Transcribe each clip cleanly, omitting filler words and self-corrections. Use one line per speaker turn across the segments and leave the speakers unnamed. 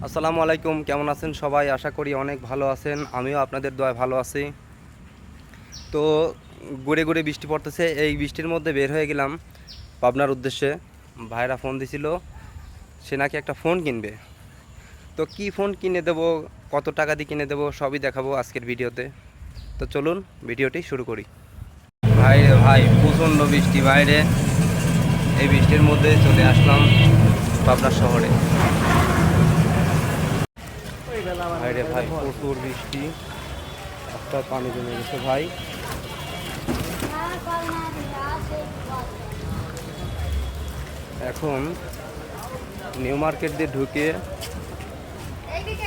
আসসালামু আলাইকুম, কেমন আছেন সবাই? আশা করি অনেক ভালো আছেন। আমিও আপনাদের দোয়ায় ভালো আছি। তো ঘুরে ঘুরে বৃষ্টি পড়তেছে, এই বৃষ্টির মধ্যে বের হয়ে গেলাম পাবনার উদ্দেশ্যে। ভাইরা ফোন দিছিল, সে নাকি একটা ফোন কিনবে। তো কি ফোন কিনে দেবো, কত টাকা দিয়ে কিনে দেবো, সবই দেখাবো আজকের ভিডিওতে। তো চলুন ভিডিওটি শুরু করি। ভাই রে ভাই, প্রচণ্ড বৃষ্টি বাইরে। এই বৃষ্টির মধ্যে চলে আসলাম পাবনার শহরে। ভাইরে ভাই, প্রচুর বৃষ্টি, রাস্তায় পানি জমে গেছে ভাই। এখন নিউ মার্কেট দিয়ে ঢুকে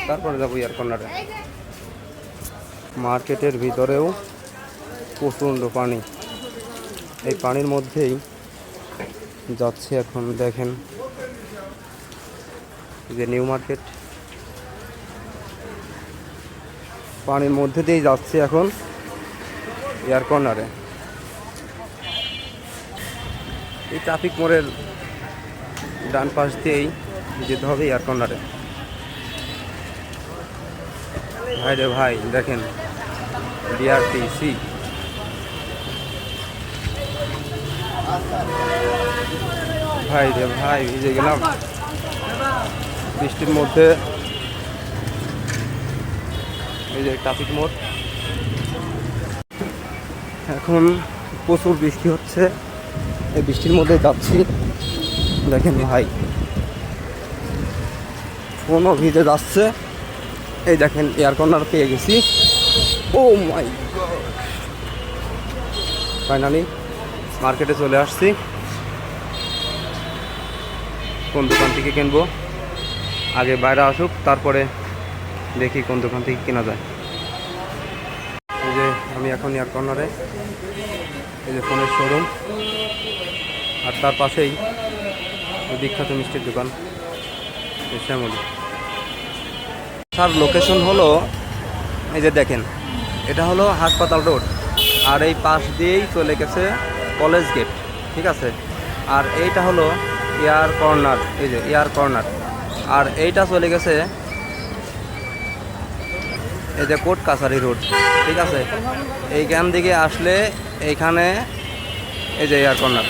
তারপরে যাবো ইয়ার কর্নারে। মার্কেটের ভিতরেও প্রচণ্ড পানি, এই পানির মধ্যেই যাচ্ছে এখন। দেখেন যে নিউ মার্কেট, পানির মধ্যে দিয়েই যাচ্ছে এখন এয়ার কর্নারে। এই ট্রাফিক মোড়ের ডান পাশ দিয়েই যেতে হবে এয়ার কর্নারে। ভাই রে ভাই, দেখেন বিআরটিসি। ভাই রে ভাই, ভিজে গেলাম বৃষ্টির মধ্যে। এই যে ট্রাফিক মোড়, এখন প্রচুর বৃষ্টি হচ্ছে, এই বৃষ্টির মধ্যে যাচ্ছি। দেখেন ভাই, ফোনও ভিজে যাচ্ছে। এই দেখেন এয়ার কর্নার পেয়ে গেছি। ও মাই গড, ফাইনালি মার্কেটে চলে আসছি। কোন দোকান থেকে কিনবো, আগে বাইরে আসুক, তারপরে দেখি কোন দোকান থেকে কেনা যায়। এই যে আমি এখন এয়ার কর্নারে, এই যে ফোনের শোরুম, আর তার পাশেই বিখ্যাত মিষ্টির দোকান শ্যামলী। তার লোকেশন হলো, এই যে দেখেন, এটা হলো হাসপাতাল রোড, আর এই পাশ দিয়েই চলে গেছে কলেজ গেট, ঠিক আছে। আর এইটা হলো এয়ার কর্নার, এই যে এয়ার কর্নার। আর এইটা চলে গেছে এই যে কোর্ট কাছারি রোড, ঠিক আছে। এইখান দিকে আসলে এইখানে এই যে এয়ার কর্নার,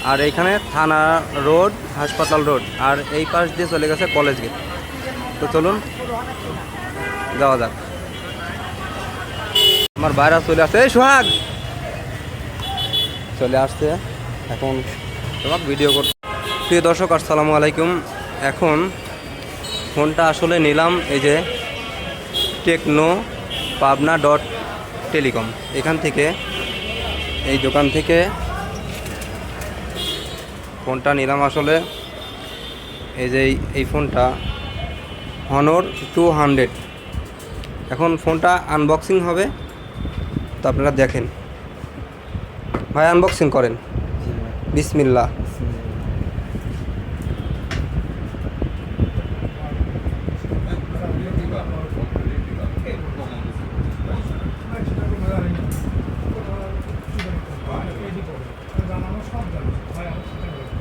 আর এইখানে থানা রোড, হাসপাতাল রোড, আর এই পাশ দিয়ে চলে গেছে কলেজ গেট। তো চলুন যাওয়া যাক। আমার বাইরে চলে আসছে, এই সোহাগ চলে আসছে এখন তোমার ভিডিও করতে। প্রিয় দর্শক, আসসালামু আলাইকুম। এখন ফোনটা আসলে নিলাম এই যে টেকনো পাবনা ডট টেলিকম, এখান থেকে, এই দোকান থেকে ফোনটা নিলাম আসলে। এই যে এই ফোনটা হনর 200। এখন ফোনটা আনবক্সিং হবে, তো আপনারা দেখেন। ভাই আনবক্সিং করেন, বিসমিল্লাহ।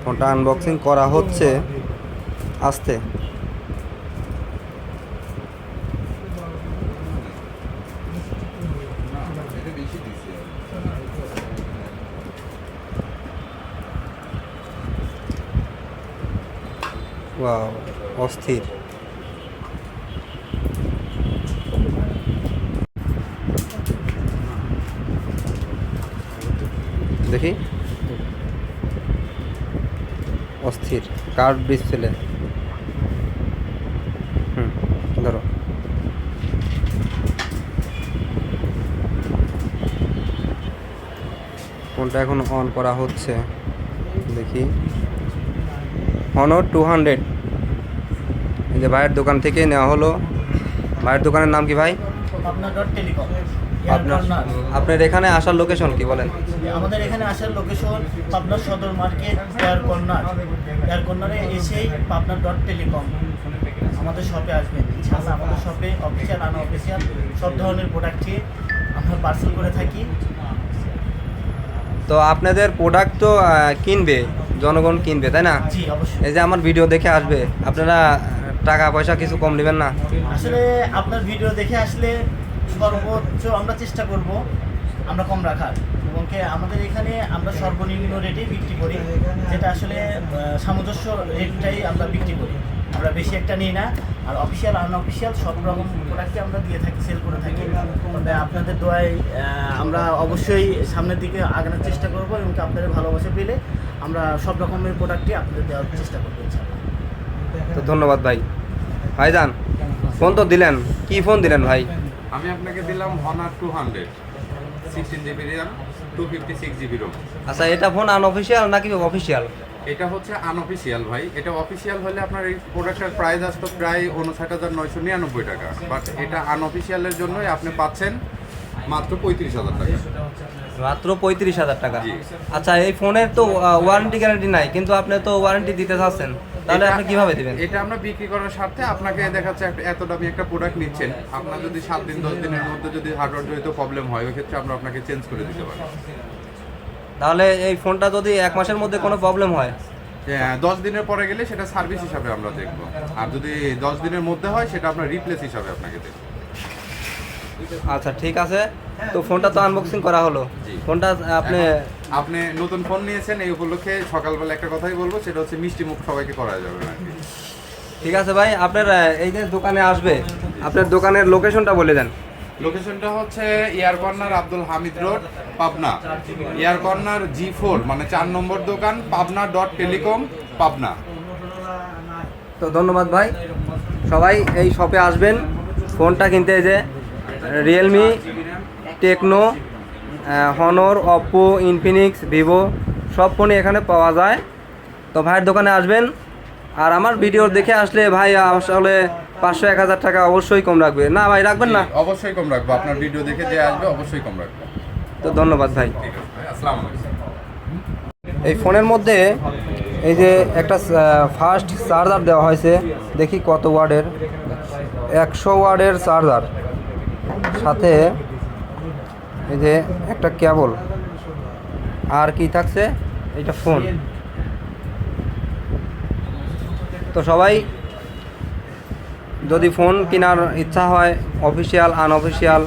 ফোনটা আনবক্সিং করা হচ্ছে আস্তে। ওয়াও, অস্থির। দেখি, অস্থির কার্ভ ডিসপ্লে। ধরো, ফোনটা এখন অন করা হচ্ছে, দেখি। হনর 200, এই যে ভাইয়ের দোকান থেকে নেওয়া হলো। ভাইয়ের দোকানের নাম কি ভাই? আপনার এখানে আসার লোকেশন কি বলেন?
আমাদের এখানে আসার লোকেশন পাবনা সদর মার্কেট, এয়ার কর্নার। এয়ার কর্নারে এসেই পাবনা ডট টেলিকম আমাদের শপে আসবেন। ইনশাআল্লাহ আমাদের শপে অফিসিয়াল আনঅফিসিয়াল সব ধরনের প্রোডাক্টই আমরা পার্সেল করে থাকি।
তো আপনাদের প্রোডাক্ট তো কিনবে, জনগণ কিনবে, তাই না?
জি অবশ্যই।
এই যে আমার ভিডিও দেখে আসবে, আপনারা টাকা পয়সা কিছু কম নেবেন না?
আসলে আপনার ভিডিও দেখে আসলে সর্বোচ্চ আমরা চেষ্টা করব আমরা কম রাখার, এবং আমাদের এখানে আমরা সর্বনিম্ন রেটেই বিক্রি করি, যেটা আসলে সামঞ্জস্য রেটটাই আমরা বিক্রি করি, আমরা বেশি একটা নিই না। আর অফিসিয়াল আনঅফিসিয়াল সব রকম প্রোডাক্টই আমরা দিয়ে থাকি, সেল করে থাকি। তবে আপনাদের দোয়ায় আমরা অবশ্যই সামনের দিকে আগানোর চেষ্টা করব, এবং আপনাদের ভালোবাসা পেলে আমরা সব রকমের প্রোডাক্টই আপনাদের দেওয়ার চেষ্টা করবো ইনশাআল্লাহ।
তো ধন্যবাদ ভাই। ভাইজান ফোন তো দিলেন, কি ফোন দিলেন ভাই?
আমি আপনাকে দিলাম Honor 200 16GB RAM 256GB ROM।
আচ্ছা, এটা ফোন আনঅফিসিয়াল নাকি অফিসিয়াল?
এটা হচ্ছে আনঅফিসিয়াল ভাই। এটা অফিসিয়াল হলে আপনার এই প্রোডাক্টের প্রাইস আসতো প্রায় 59,999 টাকা, বাট এটা আনঅফিসিয়ালের জন্যই আপনি পাচ্ছেন মাত্র 35,000 টাকা।
মাত্র 35,000 টাকা?
জি।
আচ্ছা, এই ফোনের তো ওয়ারেন্টি গ্যারান্টি নাই, কিন্তু আপনি তো ওয়ারেন্টি দিতে চাচ্ছেন, তাহলে আপনি কিভাবে দিবেন?
এটা আমরা বিক্রি করার স্বার্থে আপনাকে দেখাচ্ছে এত দামি একটা প্রোডাক্ট নিচ্ছেন, আপনার যদি 7 দিন 10 দিনের মধ্যে যদি হার্ডওয়্যার জড়িত প্রবলেম হয়, ওই ক্ষেত্রে আমরা আপনাকে চেঞ্জ করে দিতে পারি।
তাহলে এই ফোনটা যদি 1 মাসের মধ্যে কোনো প্রবলেম হয়?
10 দিনের পরে গেলে সেটা সার্ভিস হিসাবে আমরা দেখব, আর যদি 10 দিনের মধ্যে হয় সেটা আপনার রিপ্লেস হিসাবে আপনাকে দেখব।
আচ্ছা ঠিক আছে। তো ফোনটা তো আনবক্সিং করা হলো,
জি।
ফোনটা
আপনি নতুন ফোন নিয়েছেন, এই উপলক্ষে সকালবেলা একটা কথাই বলবো, সেটা হচ্ছে মিষ্টি মুখ সবাইকে করা যাবে না।
ঠিক আছে ভাই, আপনার এই যে দোকানে আসবে, আপনার দোকানের লোকেশনটা বলে দেন।
লোকেশনটা হচ্ছে air corner Abdul Hamid road, Pabna. Air corner G4 মানে 4 নম্বর দোকান, pabna.telecom, পাবনা।
তো ধন্যবাদ ভাই, সবাই এই শপে আসবেন ফোনটা কিনতে। এই যে Realme, Tecno, Honor, Oppo, Infinix, Vivo সব ফোনই এখানে পাওয়া যায়। তো ভাইয়ের দোকানে আসবেন, আর আমার ভিডিও দেখে আসলে ভাই আসলে 500-1000 টাকা অবশ্যই কম রাখবে না ভাই? রাখবেন না?
অবশ্যই কম রাখবো, আপনার ভিডিও দেখে যে আসবে অবশ্যই কম রাখবো।
তো ধন্যবাদ ভাই।
ঠিক আছে ভাই, আসসালামু আলাইকুম।
এই ফোনের মধ্যে এই যে একটা ফাস্ট চার্জার দেওয়া হয়েছে, দেখি কত ওয়াটের, 100 ওয়াটের চার্জার, সাথে এই যে একটা কেবল, আর কি থাকছে, এটা ফোন। তো সবাই যদি ফোন কেনার ইচ্ছা হয়, অফিসিয়াল আনঅফিসিয়াল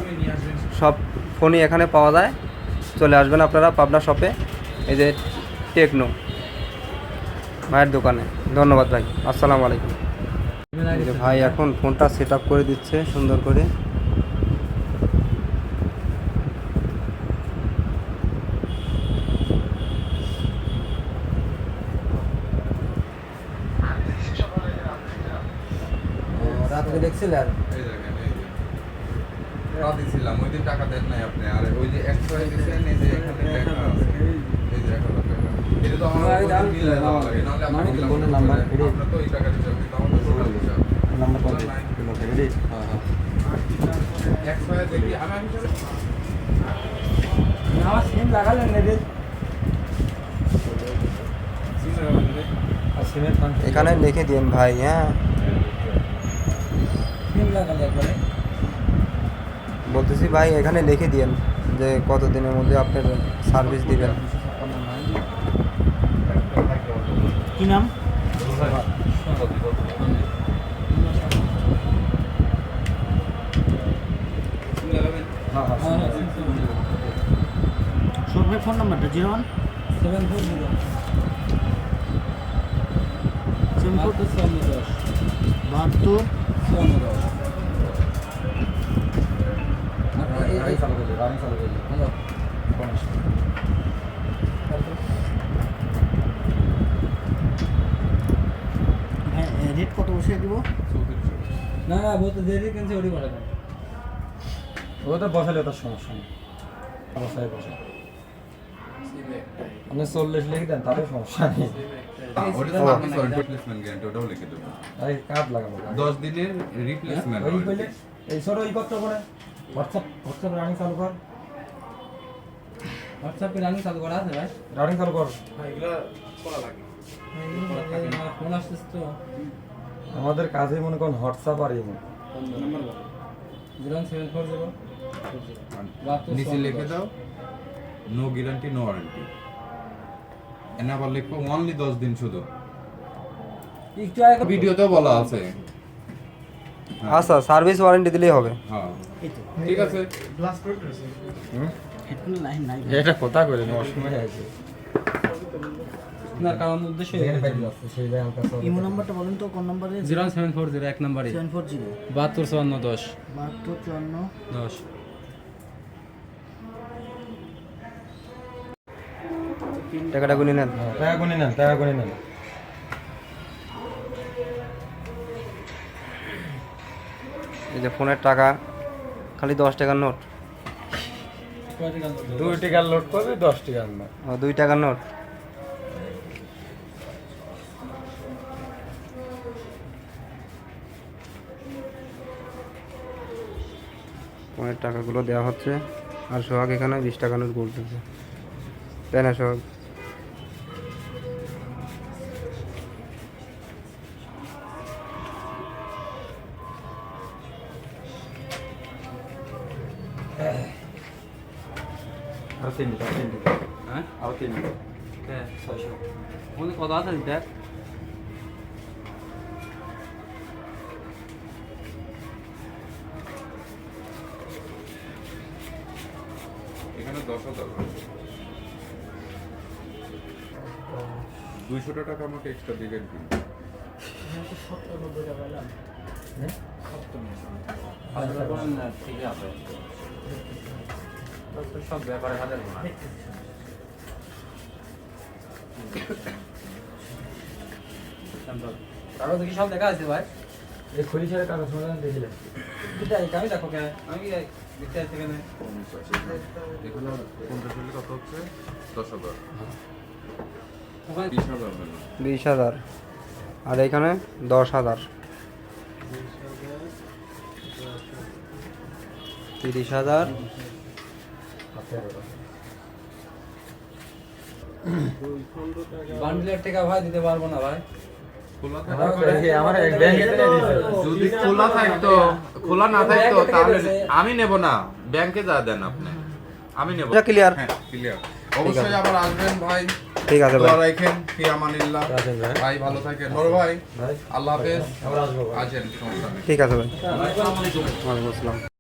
সব ফোনই এখানে পাওয়া যায়, চলে আসবেন আপনারা পাবনা শপে, এই যে টেকনো ভাইয়ের দোকানে। ধন্যবাদ ভাই, আসসালামু আলাইকুম। এই যে ভাই এখন ফোনটা সেট আপ করে দিচ্ছে সুন্দর করে। রাত্রে দেখছিলেন?
এই দেখেন, এই যে রাতে ছিলাম, ওই দিন টাকা দেন নাই আপনি, আর ওই যে এক্সট্রা দিয়েছেন, এই যে এখানে লেখা আছে, এই যে 1000 টাকা। এটা তো আমার মিলায় দেওয়া লাগে, নাহলে আপনি বললেন নাম্বার, আপনার তো এই টাকা হিসাব দিতে আমাদের টোটাল হিসাব নাম্বার কত কিলো থেকে রে? হ্যাঁ হ্যাঁ, এক্সট্রা দেখি আমার হিসাবে
আমার সিম লাগালেন না রে?
এখানে লিখে দিন ভাই। হ্যাঁ,
সিম লাগালে একবারে
বলতেছি ভাই, এখানে লিখে দিন যে কত দিনের মধ্যে আপনার সার্ভিস দিবেন।
কি নাম? সর্বের ফোন নাম্বারটা 01 740 72 রেট কত বসে দিব?
না না বলতে দেরি কিনছে ওটি বলে দেন ওটা বসালে ওটা সমস্যা নেই বসালে বসে আপনি 40 লিখে দেন তাহলে সমস্যা নেই
ওটা সার্ভিস ওয়ারেন্টি রিপ্লেসমেন্ট গ্যারান্টি ওটাও লিখে দেবো।
আরে কার্ড লাগাবো
10 দিনের রিপ্লেসমেন্ট
ওই কইলে এই ছোট ই করতে করে হোয়াটসঅ্যাপ রানিং চালু কর
হোয়াটসঅ্যাপে রানিং চালু করা আছে ভাই?
রানিং চালু কর
ফোন আসতেছে তো
আমাদের কাজে মনে করেন হোয়াটসঅ্যাপ আর ইমো
0740
নিচে লিখে দাও নো গ্যারান্টি নো ওয়ারেন্টি, এনে আবার লিখবো অনলি 10 দিন শুধু।
একটু আগে
ভিডিওতেও বলা আছে
আচ্ছা সার্ভিস ওয়ারেন্টি দিলেই হবে।
হ্যাঁ
এই তো
ঠিক আছে।
হেডফোন লাইন নাই
এটা কথা করে অসময় আছে
আপনার কারণ উদ্দেশ্য
সেই জায়গায় হালকা সব
ইমো নাম্বারটা বলুন তো কোন নাম্বারে?
0740 এক নম্বরে
740
725410
7254
10
টাকাটা গুনে নেন।
টাকা গুনে নেন, টাকা গুনে নেন।
এই যে ফোনের টাকা খালি 10 টাকার নোট,
2 টাকার লোড করবে 10 টাকার না।
2 টাকার নোট। ফোনের টাকাগুলো দেওয়া হচ্ছে আর সোহাগ এখানে 20 টাকা নোট করতেছে, তাই না সোহাগ?
আর 3 টাকা, 3 টাকা।
হ্যাঁ
আর 3 টাকা।
হ্যাঁ
600।
ওখানে কত আছে দেখ
এখানে 10,000 200 টাকা আমাকে এক্সট্রা দিবেন কি?
এখানে তো 70-90 টাকা পেলাম।
ঠিক আছে সব ব্যাপারে হাজার কাগজ কি সব দেখা আছে ভাই?
এই খলিশার কাগজ মনে দিলে।
এটাই আমি দেখো কেন আমি কি দেখতে আসছি কেন
এখানে 50 হলে কত হচ্ছে? 10,000
ওখানে
20,000 হলো।
20,000 আর এখানে 10,000, 30,000,
বান্ডেলের টাকা ভাই দিতে পারবো না ভাই।
খোলা
আমার
থাকলে
আমার এক ব্যাংকে দিয়েছে।
যদি খোলা থাকতো, খোলা না থাকতো তাহলে আমি নেব না, ব্যাংকে যা দেন আপনি, আমি নেব।
এটা ক্লিয়ার?
হ্যাঁ ক্লিয়ার। অবশ্যই আবার আসবেন ভাই,
ঠিক আছে
দোয়া
ভাই।
রাখেন, ফি আমানিল্লাহ।
আছেন ভাই।
ভাই ভালো থাকেন, বড় ভাই
ভাই
আল্লাহ হাফেজ।
আবার আসবো ভাই।
আছেন সমস্যা নেই।
ঠিক আছে ভাই। ওয়ালাইকুম আসসালাম।